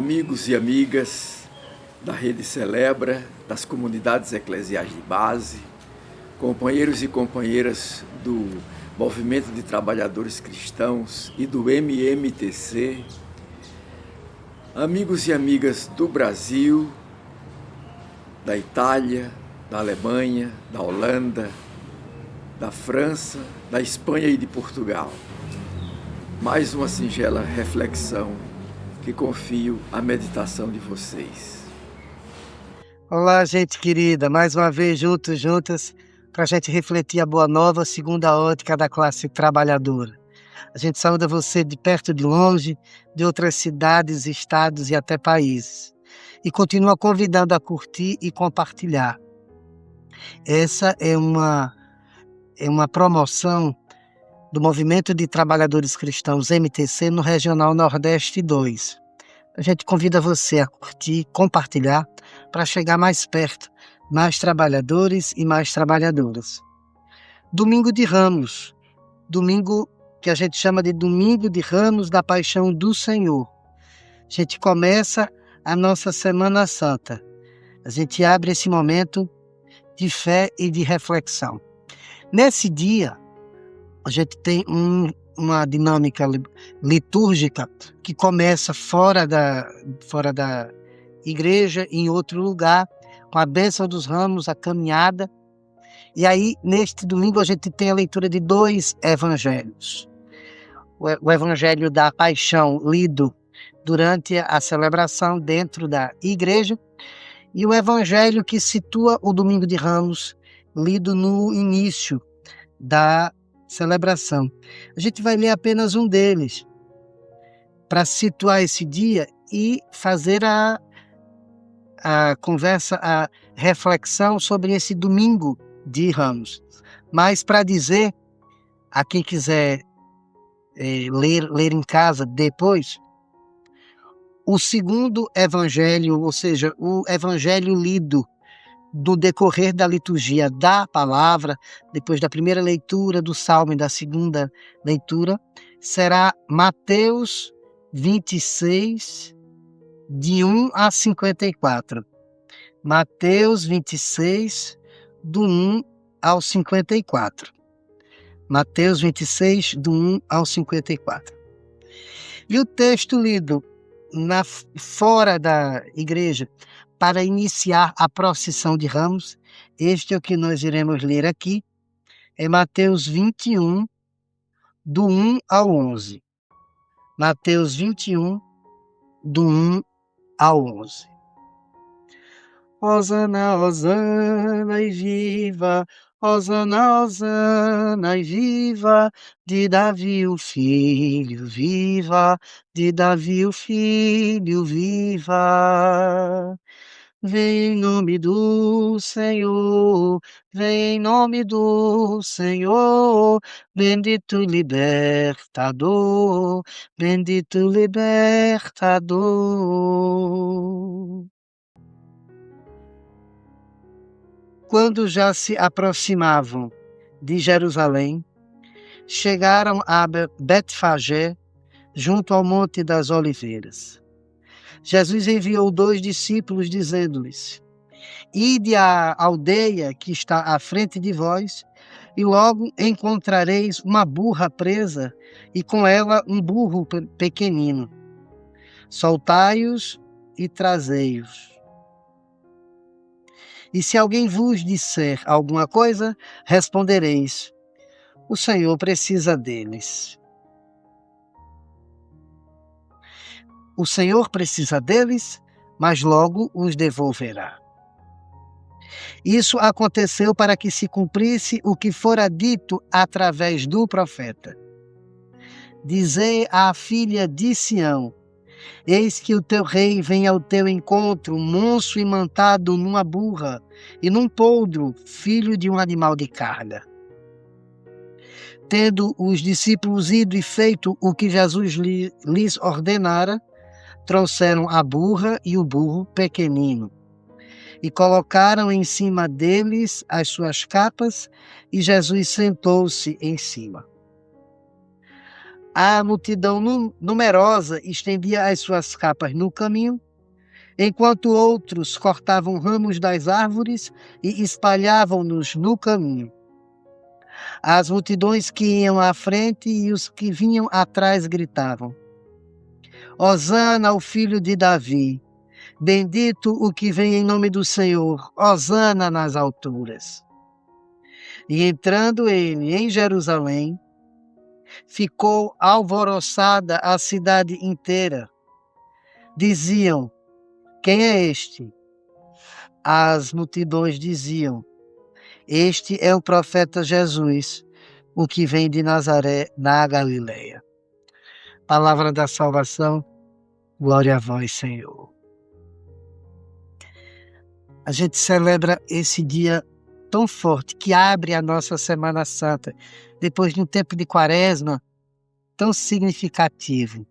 Amigos e amigas da Rede Celebra, das comunidades eclesiais de base, companheiros e companheiras do Movimento de Trabalhadores Cristãos e do MMTC, amigos e amigas do Brasil, da Itália, da Alemanha, da Holanda, da França, da Espanha e de Portugal. Mais uma singela reflexão que confio à meditação de vocês. Olá, gente querida, mais uma vez juntas, para a gente refletir a boa nova segundo a ótica da classe trabalhadora. A gente saúda você de perto e de longe, de outras cidades, estados e até países. E continua convidando a curtir e compartilhar. Essa é uma promoção do Movimento de Trabalhadores Cristãos MTC no Regional Nordeste 2. A gente convida você a curtir, compartilhar, para chegar mais perto, mais trabalhadores e mais trabalhadoras. Domingo de Ramos, domingo que a gente chama de Domingo de Ramos da Paixão do Senhor. A gente começa a nossa Semana Santa. A gente abre esse momento de fé e de reflexão. Nesse dia, a gente tem uma dinâmica litúrgica que começa fora da igreja, em outro lugar, com a bênção dos ramos, a caminhada. E aí, neste domingo, a gente tem a leitura de 2 evangelhos. O evangelho da paixão, lido durante a celebração dentro da igreja, e o evangelho que situa o Domingo de Ramos, lido no início da celebração. A gente vai ler apenas um deles, para situar esse dia e fazer a conversa, a reflexão sobre esse Domingo de Ramos. Mas para dizer, a quem quiser ler em casa depois, o segundo evangelho, ou seja, o evangelho lido do decorrer da liturgia da palavra, depois da primeira leitura do Salmo e da segunda leitura, será Mateus 26, de 1 a 54. Mateus 26, do 1 ao 54. Mateus 26, do 1 ao 54. E o texto lido fora da igreja, para iniciar a procissão de Ramos, este é o que nós iremos ler aqui, é Mateus 21, do 1 ao 11. Mateus 21, do 1 ao 11. Hosana, hosana e viva, hosana, hosana e viva, de Davi o Filho, viva, de Davi o Filho, viva. Vem em nome do Senhor, vem em nome do Senhor, bendito libertador, bendito libertador. Quando já se aproximavam de Jerusalém, chegaram a Betfagé, junto ao Monte das Oliveiras. Jesus enviou 2 discípulos, dizendo-lhes: Ide à aldeia que está à frente de vós, e logo encontrareis uma burra presa, e com ela um burro pequenino. Soltai-os e trazei-os. E se alguém vos disser alguma coisa, respondereis: o Senhor precisa deles. O Senhor precisa deles, mas logo os devolverá. Isso aconteceu para que se cumprisse o que fora dito através do profeta. Dizei à filha de Sião: eis que o teu rei vem ao teu encontro, manso e montado numa burra, e num poldro, filho de um animal de carga. Tendo os discípulos ido e feito o que Jesus lhes ordenara, trouxeram a burra e o burro pequenino, e colocaram em cima deles as suas capas, e Jesus sentou-se em cima. A multidão numerosa estendia as suas capas no caminho, enquanto outros cortavam ramos das árvores e espalhavam-nos no caminho. As multidões que iam à frente e os que vinham atrás gritavam: Hosana ao filho de Davi, bendito o que vem em nome do Senhor, hosana nas alturas. E entrando ele em Jerusalém, ficou alvoroçada a cidade inteira. Diziam: quem é este? As multidões diziam: este é o profeta Jesus, o que vem de Nazaré, na Galileia. Palavra da salvação, glória a vós, Senhor. A gente celebra esse dia tão forte que abre a nossa Semana Santa, depois de um tempo de quaresma tão significativo.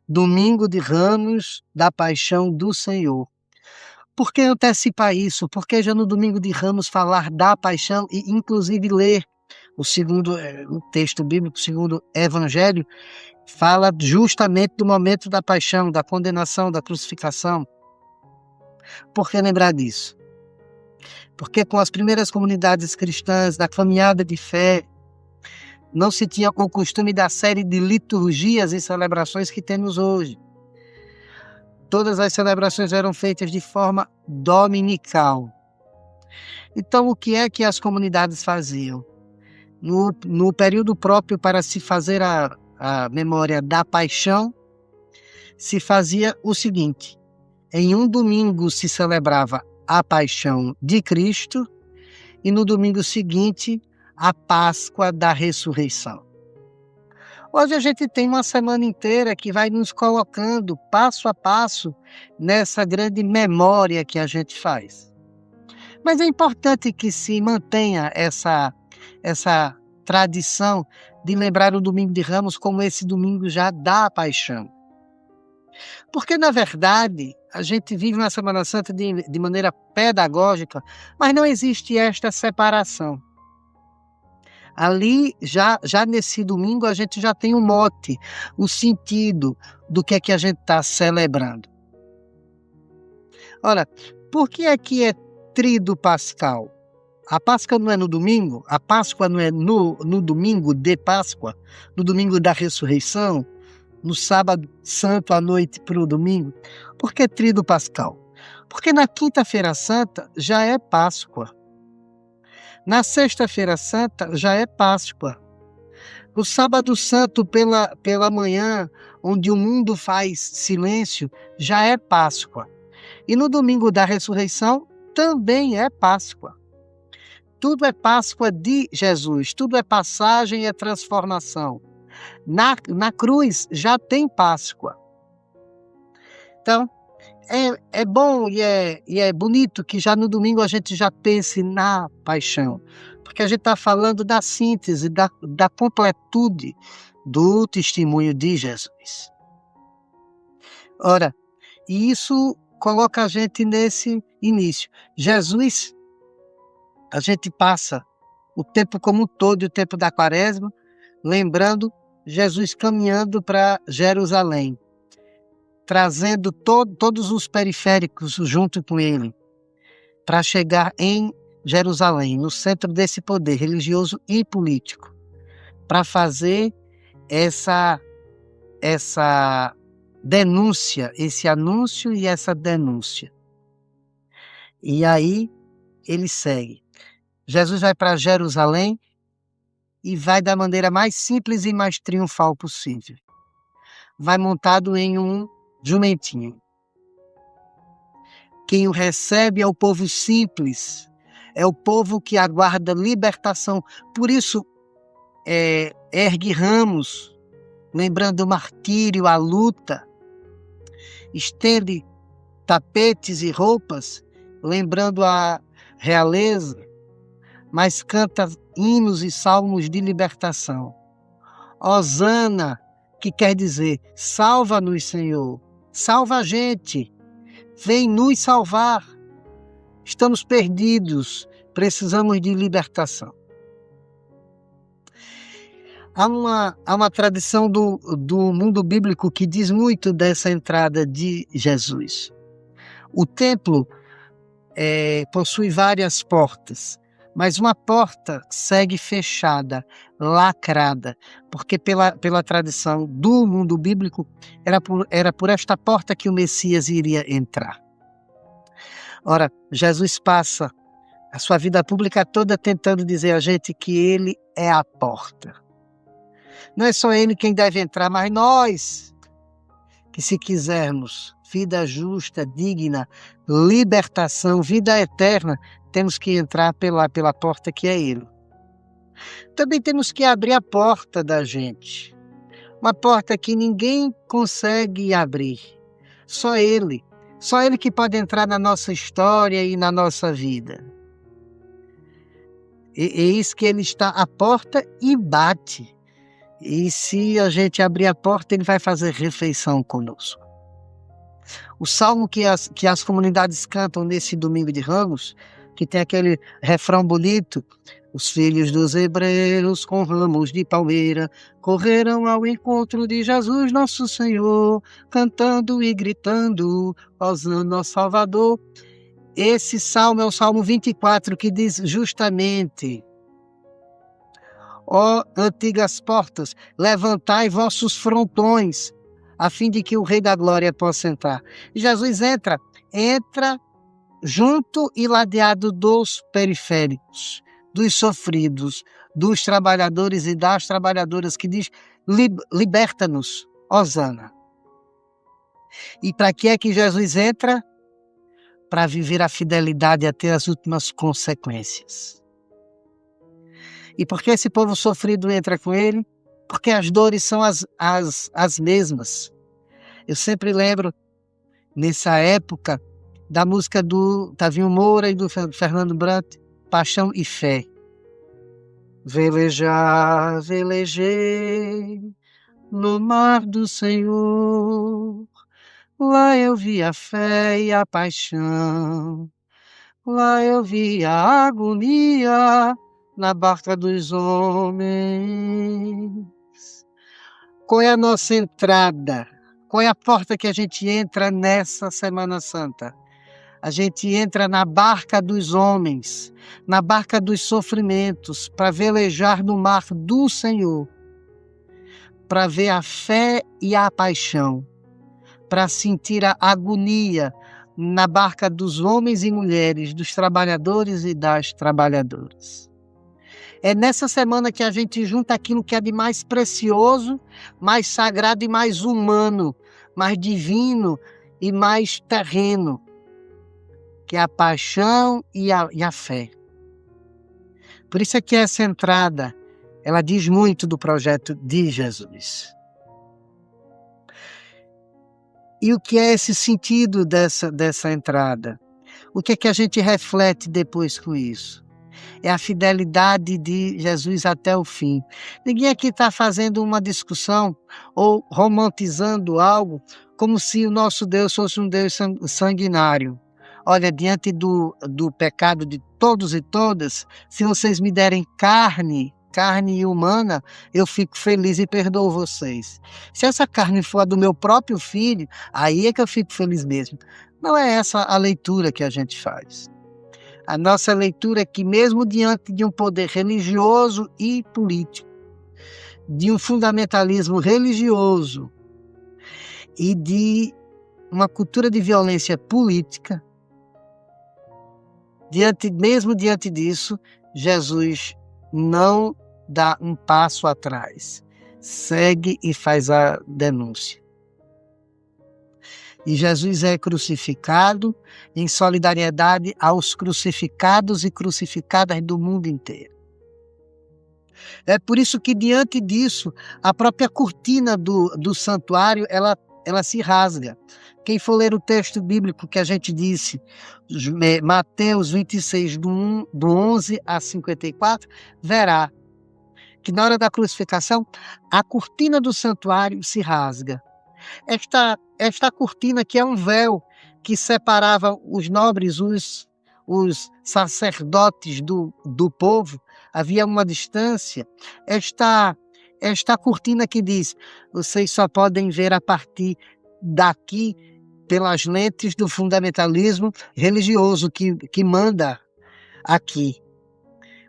Domingo de Ramos da Paixão do Senhor. Por que antecipar isso? Por que já no Domingo de Ramos falar da paixão e inclusive ler o texto bíblico, o segundo Evangelho, fala justamente do momento da paixão, da condenação, da crucificação. Por que lembrar disso? Porque com as primeiras comunidades cristãs da caminhada de fé, não se tinha o costume da série de liturgias e celebrações que temos hoje. Todas as celebrações eram feitas de forma dominical. Então, o que é que as comunidades faziam? No período próprio para se fazer a memória da paixão, se fazia o seguinte: em um domingo se celebrava a paixão de Cristo e no domingo seguinte a Páscoa da ressurreição. Hoje a gente tem uma semana inteira que vai nos colocando passo a passo nessa grande memória que a gente faz. Mas é importante que se mantenha essa tradição de lembrar o Domingo de Ramos como esse domingo já da paixão. Porque, na verdade, a gente vive uma Semana Santa de maneira pedagógica, mas não existe esta separação. Ali, já nesse domingo, a gente já tem o mote, o sentido do que é que a gente está celebrando. Ora, por que é Tríduo Pascal? A Páscoa não é no domingo? A Páscoa não é no domingo de Páscoa? No domingo da ressurreição? No sábado santo à noite para o domingo? Por que Tríduo Pascal? Porque na quinta-feira santa já é Páscoa. Na sexta-feira santa já é Páscoa. No sábado santo pela manhã, onde o mundo faz silêncio, já é Páscoa. E no domingo da ressurreição também é Páscoa. Tudo é Páscoa de Jesus, tudo é passagem e é transformação. Na cruz já tem Páscoa. Então, é bom e é bonito que já no domingo a gente já pense na paixão, porque a gente está falando da síntese, da completude do testemunho de Jesus. Ora, e isso coloca a gente nesse início. Jesus, a gente passa o tempo como um todo, o tempo da quaresma, lembrando Jesus caminhando para Jerusalém, trazendo todos os periféricos junto com ele, para chegar em Jerusalém, no centro desse poder religioso e político, para fazer essa denúncia, esse anúncio e essa denúncia. E aí ele segue. Jesus vai para Jerusalém e vai da maneira mais simples e mais triunfal possível. Vai montado em um jumentinho. Quem o recebe é o povo simples, é o povo que aguarda libertação. Por isso, ergue ramos, lembrando o martírio, a luta. Estende tapetes e roupas, lembrando a realeza, mas canta hinos e salmos de libertação. Hosana, que quer dizer, salva-nos, Senhor, salva a gente, vem nos salvar. Estamos perdidos, precisamos de libertação. Há uma tradição do mundo bíblico que diz muito dessa entrada de Jesus. O templo possui várias portas, mas uma porta segue fechada, lacrada, porque pela tradição do mundo bíblico, era por esta porta que o Messias iria entrar. Ora, Jesus passa a sua vida pública toda tentando dizer a gente que ele é a porta. Não é só ele quem deve entrar, mas nós, que se quisermos vida justa, digna, libertação, vida eterna, temos que entrar pela porta que é ele. Também temos que abrir a porta da gente. Uma porta que ninguém consegue abrir. Só ele. Só ele que pode entrar na nossa história e na nossa vida. E eis que ele está à porta e bate. E se a gente abrir a porta, ele vai fazer refeição conosco. O salmo que as comunidades cantam nesse domingo de Ramos, que tem aquele refrão bonito: os filhos dos hebreus com ramos de palmeira correram ao encontro de Jesus nosso Senhor, cantando e gritando, Hosana ao Salvador. Esse salmo é o Salmo 24, que diz justamente: ó antigas portas, levantai vossos frontões, a fim de que o Rei da Glória possa entrar. E Jesus entra junto e ladeado dos periféricos, dos sofridos, dos trabalhadores e das trabalhadoras, que diz: liberta-nos, Hosana. E para que é que Jesus entra? Para viver a fidelidade até as últimas consequências. E por que esse povo sofrido entra com ele? Porque as dores são as mesmas. Eu sempre lembro, nessa época, da música do Tavinho Moura e do Fernando Brant, Paixão e Fé. Velejar, velejei no mar do Senhor, lá eu vi a fé e a paixão, lá eu vi a agonia na barca dos homens. Qual é a nossa entrada? Qual é a porta que a gente entra nessa Semana Santa? A gente entra na barca dos homens, na barca dos sofrimentos, para velejar no mar do Senhor, para ver a fé e a paixão, para sentir a agonia na barca dos homens e mulheres, dos trabalhadores e das trabalhadoras. É nessa semana que a gente junta aquilo que é de mais precioso, mais sagrado e mais humano, mais divino e mais terreno, que é a paixão e a fé. Por isso é que essa entrada, ela diz muito do projeto de Jesus. E o que é esse sentido dessa entrada? O que é que a gente reflete depois com isso? É a fidelidade de Jesus até o fim. Ninguém aqui está fazendo uma discussão ou romantizando algo como se o nosso Deus fosse um Deus sanguinário. Olha, diante do pecado de todos e todas, se vocês me derem carne humana, eu fico feliz e perdoo vocês. Se essa carne for a do meu próprio filho, aí é que eu fico feliz mesmo. Não é essa a leitura que a gente faz. A nossa leitura é que, mesmo diante de um poder religioso e político, de um fundamentalismo religioso e de uma cultura de violência política, mesmo diante disso, Jesus não dá um passo atrás, segue e faz a denúncia. E Jesus é crucificado em solidariedade aos crucificados e crucificadas do mundo inteiro. É por isso que, diante disso, a própria cortina do santuário, ela se rasga. Quem for ler o texto bíblico que a gente disse, Mateus 26, do 11 a 54, verá que na hora da crucificação, a cortina do santuário se rasga. Esta cortina, que é um véu que separava os nobres, os sacerdotes do povo, havia uma distância. esta cortina que diz: vocês só podem ver a partir daqui pelas lentes do fundamentalismo religioso que manda aqui.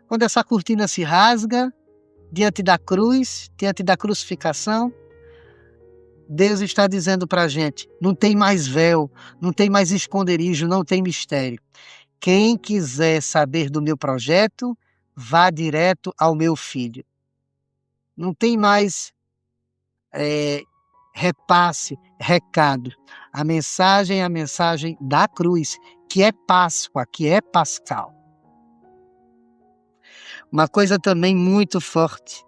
Quando essa cortina se rasga diante da cruz, diante da crucificação, Deus está dizendo para a gente: não tem mais véu, não tem mais esconderijo, não tem mistério. Quem quiser saber do meu projeto, vá direto ao meu filho. Não tem mais repasse, recado. A mensagem é a mensagem da cruz, que é Páscoa, que é Pascal. Uma coisa também muito forte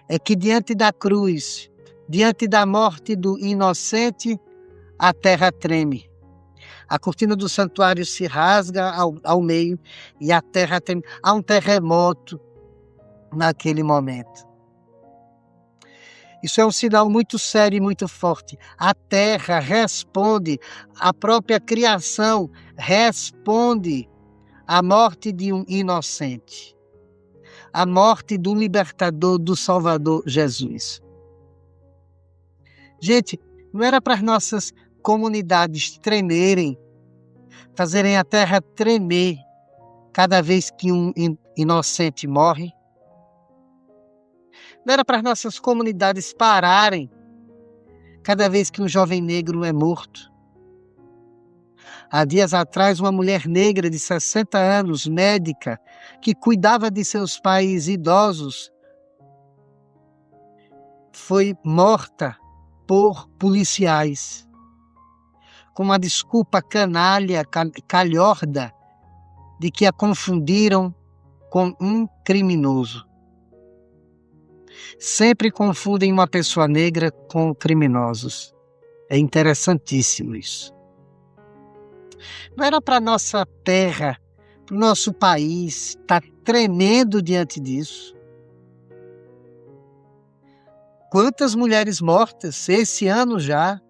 é que diante da cruz, diante da morte do inocente, a terra treme. A cortina do santuário se rasga ao meio e a terra treme. Há um terremoto naquele momento. Isso é um sinal muito sério e muito forte. A terra responde, a própria criação responde à morte de um inocente, à morte do libertador, do Salvador Jesus. Gente, não era para as nossas comunidades tremerem, fazerem a terra tremer cada vez que um inocente morre? Não era para as nossas comunidades pararem cada vez que um jovem negro é morto? Há dias atrás, uma mulher negra de 60 anos, médica, que cuidava de seus pais idosos, foi morta por policiais, com uma desculpa canalha, calhorda, de que a confundiram com um criminoso. Sempre confundem uma pessoa negra com criminosos. É interessantíssimo isso. Não era para nossa terra, para o nosso país estar tremendo diante disso? Quantas mulheres mortas esse ano já?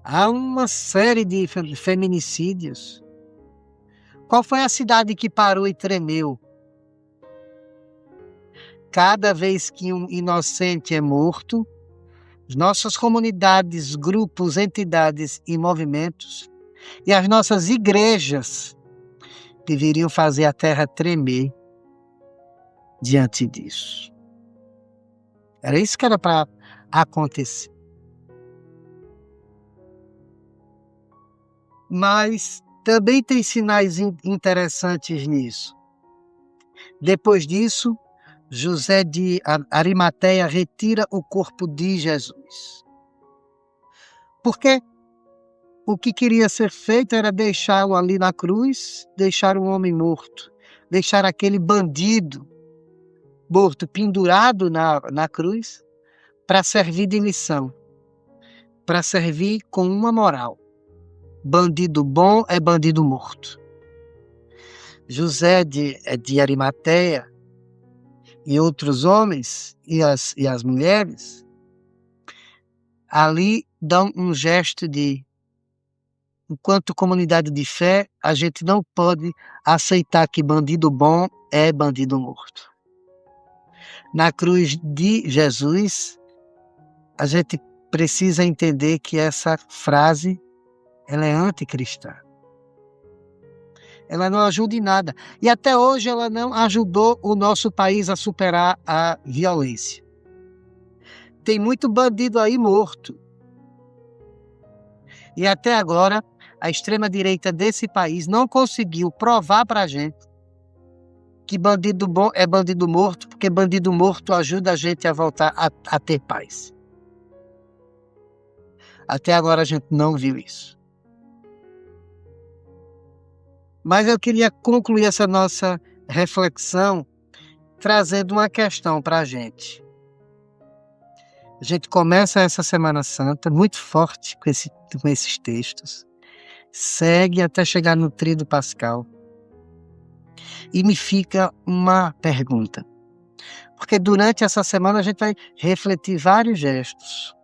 Há uma série de feminicídios. Qual foi a cidade que parou e tremeu? Cada vez que um inocente é morto, nossas comunidades, grupos, entidades e movimentos e as nossas igrejas deveriam fazer a terra tremer diante disso. Era isso que era para acontecer. Mas também tem sinais interessantes nisso. Depois disso, José de Arimateia retira o corpo de Jesus. Porque o que queria ser feito era deixá-lo ali na cruz, deixar um homem morto, deixar aquele bandido morto pendurado na cruz, para servir de lição, para servir com uma moral. Bandido bom é bandido morto. José de Arimateia e outros homens e as mulheres ali dão um gesto de: enquanto comunidade de fé, a gente não pode aceitar que bandido bom é bandido morto. Na cruz de Jesus, a gente precisa entender que essa frase ela é anticristã. Ela não ajuda em nada. E até hoje ela não ajudou o nosso país a superar a violência. Tem muito bandido aí morto. E até agora, a extrema-direita desse país não conseguiu provar para a gente que bandido bom é bandido morto, porque bandido morto ajuda a gente a voltar a ter paz. Até agora a gente não viu isso. Mas eu queria concluir essa nossa reflexão trazendo uma questão para a gente. A gente começa essa Semana Santa muito forte com esses textos, segue até chegar no Tríduo Pascal. E me fica uma pergunta, porque durante essa semana a gente vai refletir vários gestos.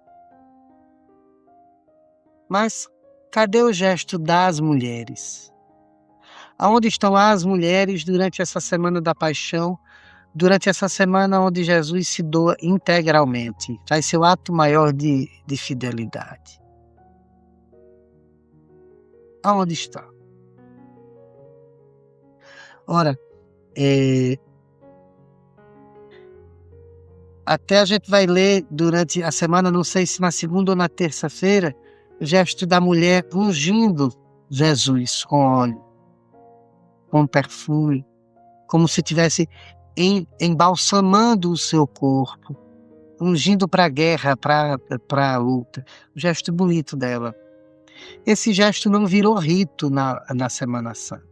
Mas cadê o gesto das mulheres? Aonde estão as mulheres durante essa Semana da Paixão, durante essa semana onde Jesus se doa integralmente, faz seu ato maior de fidelidade. Aonde está? Ora, até a gente vai ler durante a semana, não sei se na segunda ou na terça-feira, o gesto da mulher ungindo Jesus com óleo, com perfume, como se estivesse embalsamando o seu corpo, ungindo para a guerra, para a luta. O gesto bonito dela. Esse gesto não virou rito na Semana Santa.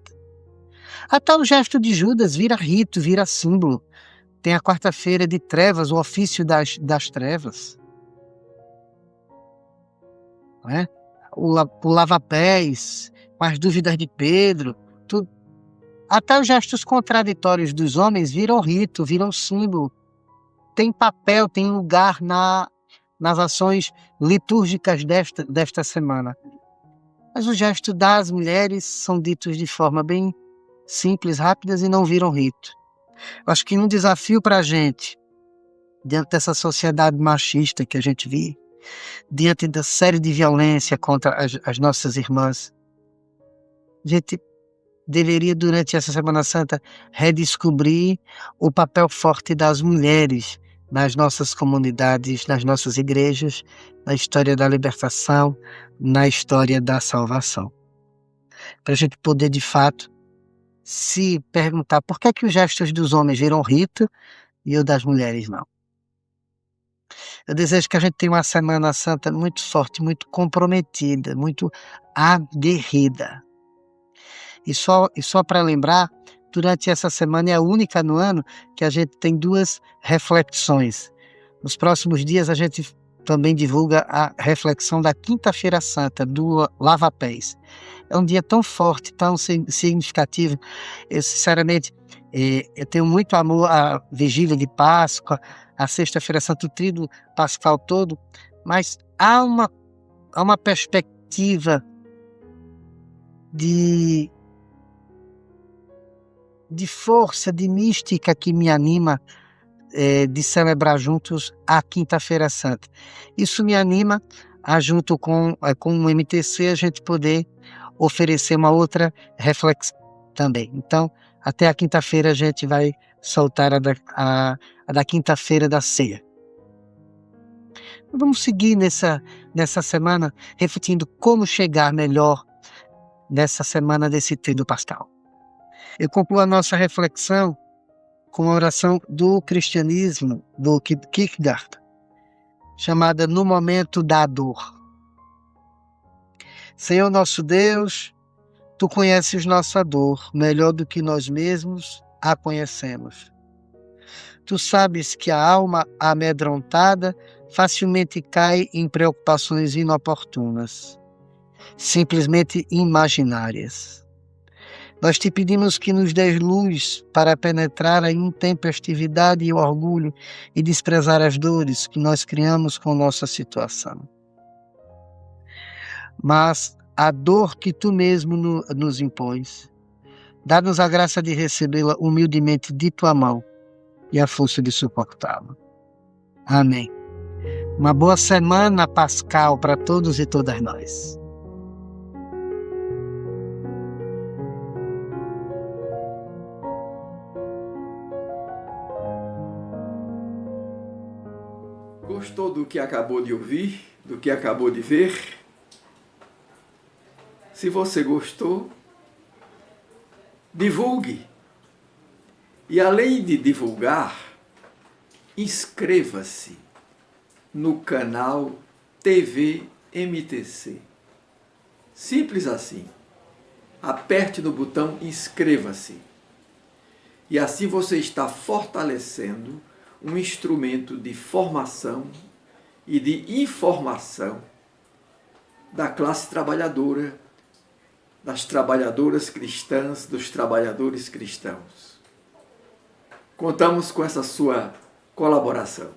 Até o gesto de Judas vira rito, vira símbolo. Tem a quarta-feira de trevas, o ofício das trevas. Não é? O lava-pés, com as dúvidas de Pedro, tudo. Até os gestos contraditórios dos homens viram rito, viram símbolo. Tem papel, tem lugar nas ações litúrgicas desta semana. Mas os gestos das mulheres são ditos de forma bem simples, rápidas e não viram rito. Eu acho que um desafio para a gente, diante dessa sociedade machista que a gente vive, diante da série de violência contra as nossas irmãs, a gente deveria, durante essa Semana Santa, redescobrir o papel forte das mulheres nas nossas comunidades, nas nossas igrejas, na história da libertação, na história da salvação. Para a gente poder, de fato, se perguntar por que é que os gestos dos homens viram rito e o das mulheres não. Eu desejo que a gente tenha uma Semana Santa muito forte, muito comprometida, muito aguerrida. E só para lembrar, durante essa semana é a única no ano que a gente tem 2 reflexões. Nos próximos dias a gente também divulga a reflexão da Quinta-feira Santa, do Lava-Pés. É um dia tão forte, tão significativo. Eu, sinceramente, eu tenho muito amor à Vigília de Páscoa, à Sexta-feira Santa, o Tríduo Pascal todo, mas há uma perspectiva de força, de mística que me anima de celebrar juntos a Quinta-feira Santa. Isso me anima a, junto com o MTC, a gente poder oferecer uma outra reflexão também. Então, até a quinta-feira a gente vai soltar a da Quinta-feira da Ceia. Vamos seguir nessa semana refletindo como chegar melhor nessa semana desse Tríduo Pascal. Eu concluo a nossa reflexão com a oração do cristianismo, do Kierkegaard, chamada No Momento da Dor. Senhor nosso Deus, Tu conheces nossa dor melhor do que nós mesmos a conhecemos. Tu sabes que a alma amedrontada facilmente cai em preocupações inoportunas, simplesmente imaginárias. Nós te pedimos que nos dês luz para penetrar a intempestividade e o orgulho e desprezar as dores que nós criamos com nossa situação. Mas a dor que tu mesmo nos impões, dá-nos a graça de recebê-la humildemente de tua mão e a força de suportá-la. Amém. Uma boa semana pascal para todos e todas nós. Gostou do que acabou de ouvir, do que acabou de ver? Se você gostou, divulgue. E além de divulgar, inscreva-se no canal TV MTC. Simples assim. Aperte no botão inscreva-se. E assim você está fortalecendo um instrumento de formação e de informação da classe trabalhadora, das trabalhadoras cristãs, dos trabalhadores cristãos. Contamos com essa sua colaboração.